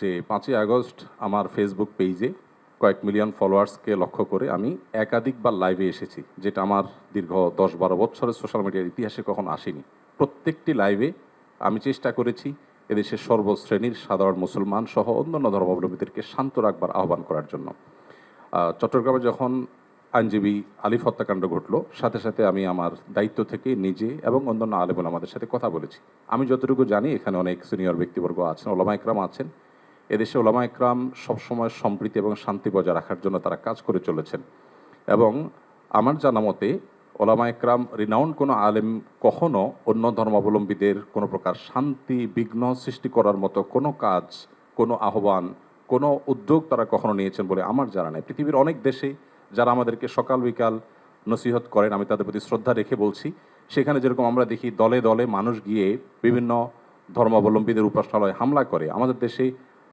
যে ৫ই আগস্ট আমার ফেসবুক পেজে কয়েক মিলিয়ন ফলোয়ার্সকে লক্ষ্য করে আমি একাধিকবার লাইভে এসেছি, যেটা আমার দীর্ঘ ১০-১২ বছরের সোশ্যাল মিডিয়ার ইতিহাসে কখনো আসেনি। প্রত্যেকটি লাইভে আমি চেষ্টা করেছি এদেশের সর্বশ্রেণীর সাধারণ মুসলমান সহ অন্যান্য ধর্মাবলম্বীদেরকে শান্ত রাখবার আহ্বান করার জন্য। চট্টগ্রামে যখন আইনজীবী আলিফ হত্যাকাণ্ড ঘটল, সাথে সাথে আমি আমার দায়িত্ব থেকে নিজে এবং অন্যান্য আলেম ওলামাদের সাথে কথা বলেছি। আমি যতটুকু জানি এখানে অনেক সিনিয়র ব্যক্তিবর্গ আছেন, ওলামা একরাম আছেন। এদেশে ওলামা একরাম সবসময় সম্প্রীতি এবং শান্তি বজায় রাখার জন্য তারা কাজ করে চলেছেন, এবং আমার জানা মতে ওলামা একরাম রিনাউন্ড কোনো আলেম কখনো অন্য ধর্মাবলম্বীদের কোনো প্রকার শান্তি বিঘ্ন সৃষ্টি করার মতো কোনো কাজ, কোনো আহ্বান, কোনো উদ্যোগ তারা কখনো নিয়েছেন বলে আমার জানা নেই। পৃথিবীর অনেক দেশে যারা আমাদেরকে সকাল বিকাল নসিহত করেন, আমি তাদের প্রতি শ্রদ্ধা রেখে বলছি, সেখানে যেরকম আমরা দেখি দলে দলে মানুষ গিয়ে বিভিন্ন ধর্মাবলম্বীদের উপাসনালয়ে হামলা করে, আমাদের দেশে